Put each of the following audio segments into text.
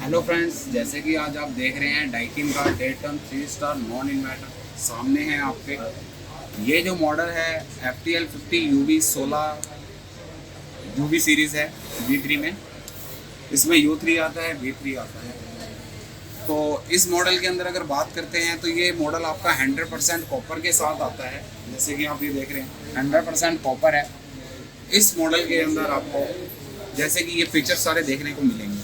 Hello friends, जैसे कि आज आप देख रहे हैं डाइकिन का डेटन 3 स्टार नॉन इन्वर्टर सामने है आपके। ये जो मॉडल है FTL50 UV16 UV सीरीज़ है V3 में। इसमें U3 आता है, V3 आता है। तो इस मॉडल के अंदर अगर बात करते हैं तो ये मॉडल आपका 100% कॉपर के साथ आता है। जैसे कि आप ये देख रहे हैं 100% कॉपर है। इस मॉडल के अंदर आपको जैसे कि ये फीचर सारे देखने को मिलेंगे।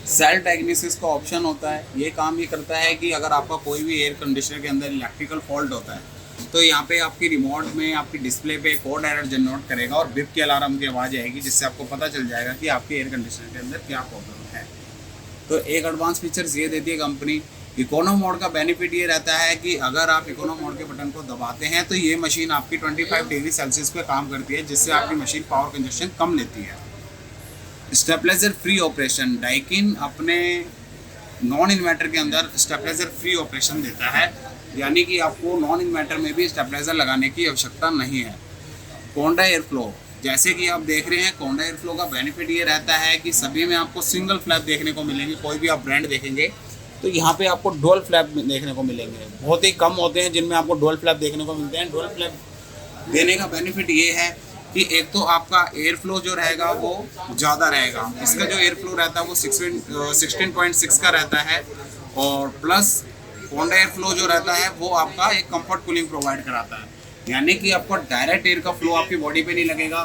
सेल्फ डायग्नोसिस का ऑप्शन होता है। ये काम ये करता है कि अगर आपका कोई भी एयर कंडीशनर के अंदर इलेक्ट्रिकल फॉल्ट होता है तो यहाँ पे आपकी रिमोट में आपकी डिस्प्ले पे कोड एरर जनरेट करेगा और बिप के अलार्म की आवाज़ आएगी, जिससे आपको पता चल जाएगा कि आपके एयर कंडीशनर के अंदर क्या प्रॉब्लम है। तो एक एडवांस फीचर्स ये देती है कंपनी। इकोनो मोड का बेनिफिट ये रहता है कि अगर आप इकोनो मोड के बटन को दबाते हैं तो ये मशीन आपकी 25 डिग्री सेल्सियस पे काम करती है, जिससे आपकी मशीन पावर कंजप्शन कम लेती है। स्टेबलाइजर फ्री ऑपरेशन, डाइकिन अपने नॉन इन्वर्टर के अंदर स्टेबलाइजर फ्री ऑपरेशन देता है, यानी कि आपको नॉन इन्वर्टर में भी स्टेबलाइजर लगाने की आवश्यकता नहीं है। कोंडा एयर फ्लो, जैसे कि आप देख रहे हैं कोंडा एयर फ्लो का बेनिफिट ये रहता है कि सभी में आपको सिंगल फ्लैप देखने को मिलेंगे। कोई भी आप ब्रांड देखेंगे तो यहाँ पे आपको डुअल फ्लैप देखने को मिलेंगे। बहुत ही कम होते हैं जिनमें आपको डुअल फ्लैप देखने को मिलते हैं। डुअल फ्लैप देने का बेनिफिट ये है कि एक तो आपका एयर फ्लो जो रहेगा वो ज़्यादा रहेगा। इसका जो एयर फ्लो रहता है वो 16.6 का रहता है, और प्लस कोंडा एयर फ्लो जो रहता है वो आपका एक कंफर्ट कूलिंग प्रोवाइड कराता है, यानी कि आपको डायरेक्ट एयर का फ्लो आपकी बॉडी पे नहीं लगेगा।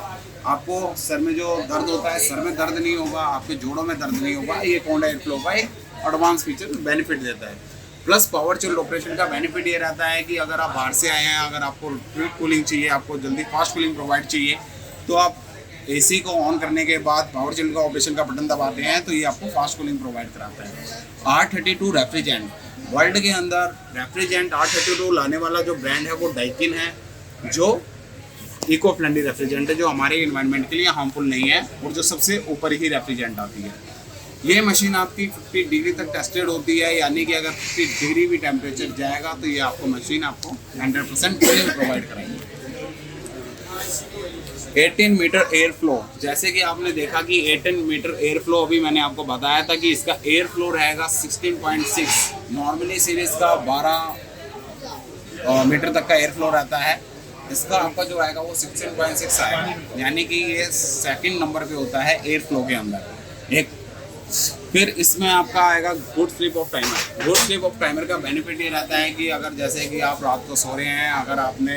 आपको सर में जो दर्द होता है सर में दर्द नहीं होगा, आपके जोड़ों में दर्द नहीं होगा। ये कोंडा एयर फ्लो का एक एडवांस फीचर बेनिफिट देता है। प्लस पावर चिल्ड ऑपरेशन का बेनिफिट ये रहता है कि अगर आप बाहर से आए हैं, अगर आपको क्विक कूलिंग चाहिए, आपको जल्दी फास्ट कूलिंग प्रोवाइड चाहिए, तो आप एसी को ऑन करने के बाद पावर चिल्ड का ऑपरेशन का बटन दबाते हैं तो ये आपको फास्ट कूलिंग प्रोवाइड कराता है। R32 रेफ्रिजरेंट, वर्ल्ड के अंदर रेफ्रिजरेंट R32 लाने वाला जो ब्रांड है वो डाइकिन है, जो इको फ्रेंडली रेफ्रिजरेंट है, जो हमारे इन्वायरमेंट के लिए हार्मफुल नहीं है और जो सबसे ऊपर ही रेफ्रिजरेंट आती है। ये मशीन आपकी 50 डिग्री तक टेस्टेड होती है, यानी कि अगर 50 डिग्री भी टेम्परेचर जाएगा तो ये आपको मशीन आपको 100% कूलिंग प्रोवाइड कराएगी। 18 मीटर एयर फ्लो, जैसे कि आपने देखा कि 18 मीटर एयर फ्लो अभी मैंने आपको बताया था कि इसका एयर फ्लो रहेगा 16.6। नॉर्मली सीरीज का 12 मीटर तक का एयर फ्लो रहता है। इसका आपका जो आएगा वो 16.6 आएगा, यानी कि ये सेकंड नंबर पे होता है एयर फ्लो के अंदर। एक फिर इसमें आपका आएगा good sleep off timer. Good sleep off timer का बेनिफिट ये रहता है कि अगर जैसे कि आप रात को सो रहे हैं, अगर आपने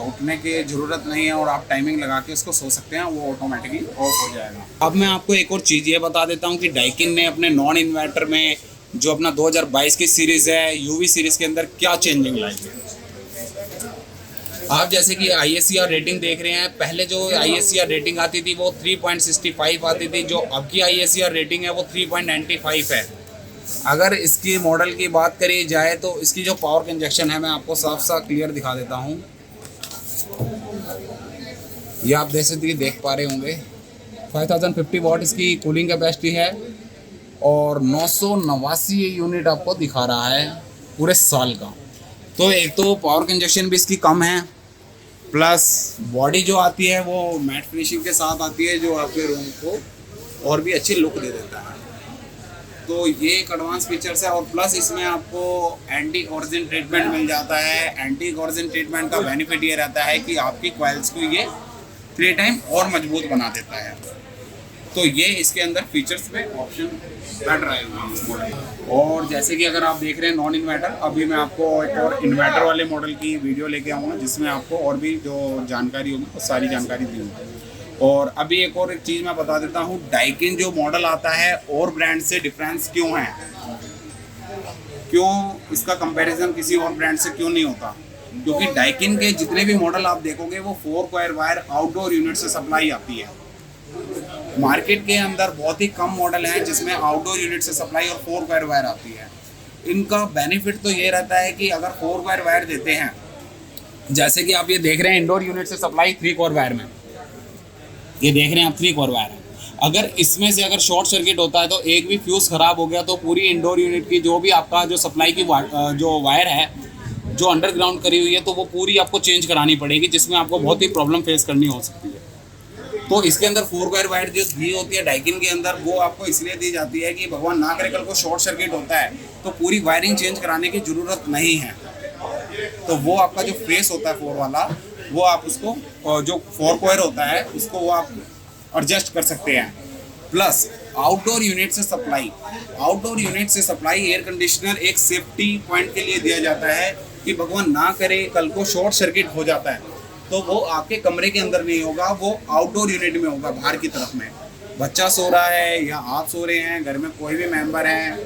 उठने की ज़रूरत नहीं है और आप टाइमिंग लगा के उसको सो सकते हैं, वो ऑटोमेटिकली ऑफ हो जाएगा। अब मैं आपको एक और चीज़ ये बता देता हूँ कि डाइकिन ने अपने नॉन इन्वर्टर में जो अपना 2022 की सीरीज़ है UV सीरीज़ के अंदर क्या चेंजिंग लाई है। आप जैसे कि ISCR रेटिंग देख रहे हैं, पहले जो ISCR रेटिंग आती थी वो 3.65 आती थी, जो अब की ISCR रेटिंग है वो 3.95 है। अगर इसकी मॉडल की बात करी जाए तो इसकी जो पावर कंजक्शन है मैं आपको साफ साफ क्लियर दिखा देता हूँ। ये आप देख पा रहे होंगे 5050 वाट इसकी कूलिंग कैपेसिटी है और 989 यूनिट आपको दिखा रहा है पूरे साल का। तो एक तो पावर कंजक्शन भी इसकी कम है, प्लस बॉडी जो आती है वो मैट फिनिशिंग के साथ आती है, जो आपके रूम को और भी अच्छी लुक दे देता है। तो ये एक एडवांस फीचर्स है, और प्लस इसमें आपको एंटी कोरोजन ट्रीटमेंट मिल जाता है। एंटी कोरोजन ट्रीटमेंट का बेनिफिट ये रहता है कि आपकी कॉइल्स को ये 3 टाइम और मजबूत बना देता है। तो ये इसके अंदर फीचर्स में ऑप्शन बेटर आए हुए हैं इस मॉडल। और जैसे कि अगर आप देख रहे हैं नॉन इन्वर्टर, अभी मैं आपको एक और इन्वर्टर वाले मॉडल की वीडियो लेके आऊँगा जिसमें आपको और भी जो जानकारी होगी वो सारी जानकारी दी होगी। और अभी एक और एक चीज़ मैं बता देता हूँ, डाइकिन जो मॉडल आता है और ब्रांड से डिफरेंस क्यों है, क्यों इसका कंपैरिजन किसी और ब्रांड से क्यों नहीं होता, क्योंकि डाइकिन के जितने भी मॉडल आप देखोगे वो 4 कॉइल वायर आउटडोर यूनिट से सप्लाई आती है। मार्केट के अंदर बहुत ही कम मॉडल हैं जिसमें आउटडोर यूनिट से सप्लाई और 4 कॉइल वायर आती है। इनका बेनिफिट तो ये रहता है कि अगर 4 कॉइल वायर देते हैं, जैसे कि आप ये देख रहे हैं इंडोर यूनिट से सप्लाई 3 कोर वायर में, ये देख रहे हैं आप 3 कोर वायर है। अगर इसमें से अगर शॉर्ट सर्किट होता है तो एक भी फ्यूज़ ख़राब हो गया तो पूरी इंडोर यूनिट की जो भी आपका जो सप्लाई की जो वायर है जो अंडरग्राउंड करी हुई है तो वो पूरी आपको चेंज करानी पड़ेगी, जिसमें आपको बहुत ही प्रॉब्लम फेस करनी हो सकती है। तो इसके अंदर 4 कॉइल वायर जो दी होती है डाइकिन के अंदर, वो आपको इसलिए दी जाती है कि भगवान ना करे कल को शॉर्ट सर्किट होता है तो पूरी वायरिंग चेंज कराने की ज़रूरत नहीं है। तो वो आपका जो फेस होता है 4 वाला, वो आप उसको जो 4 कॉइल होता है उसको वो आप एडजस्ट कर सकते हैं। प्लस आउटडोर यूनिट से सप्लाई एयर कंडीशनर एक सेफ्टी पॉइंट के लिए दिया जाता है कि भगवान ना करे कल को शॉर्ट सर्किट हो जाता है तो वो आपके कमरे के अंदर नहीं होगा, वो आउटडोर यूनिट में होगा, बाहर की तरफ में। बच्चा सो रहा है या आप सो रहे हैं, घर में कोई भी मेंबर है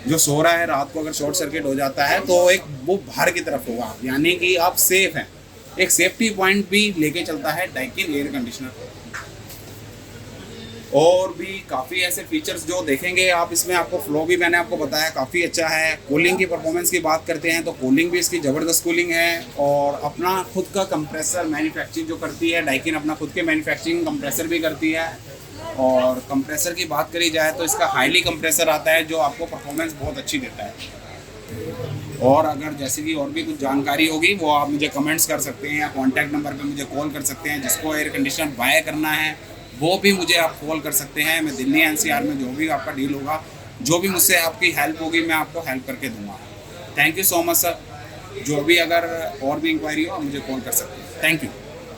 जो सो रहा है, रात को अगर शॉर्ट सर्किट हो जाता है तो वो बाहर की तरफ होगा, यानी कि आप सेफ हैं। एक सेफ्टी पॉइंट भी लेके चलता है डाइकिन एयर कंडीशनर। और भी काफ़ी ऐसे फीचर्स जो देखेंगे आप इसमें, आपको फ्लो भी मैंने आपको बताया काफ़ी अच्छा है। कूलिंग की परफॉर्मेंस की बात करते हैं तो कूलिंग भी इसकी ज़बरदस्त कूलिंग है, और अपना खुद का कंप्रेसर मैन्युफैक्चरिंग जो करती है डाइकिन, अपना खुद के मैन्युफैक्चरिंग कंप्रेसर भी करती है। और कंप्रेसर की बात करी जाए तो इसका हाईली कंप्रेसर आता है जो आपको परफॉर्मेंस बहुत अच्छी देता है। और अगर जैसे कि और भी कुछ जानकारी होगी वो आप मुझे कमेंट्स कर सकते हैं या कॉन्टैक्ट नंबर पर मुझे कॉल कर सकते हैं। जिसको एयर कंडीशनर बाय करना है वो भी मुझे आप कॉल कर सकते हैं। मैं दिल्ली एनसीआर में जो भी आपका डील होगा, जो भी मुझसे आपकी हेल्प होगी, मैं आपको हेल्प करके दूंगा। Thank you so much sir. जो भी अगर और भी इंक्वायरी हो आप मुझे कॉल कर सकते हैं। Thank you.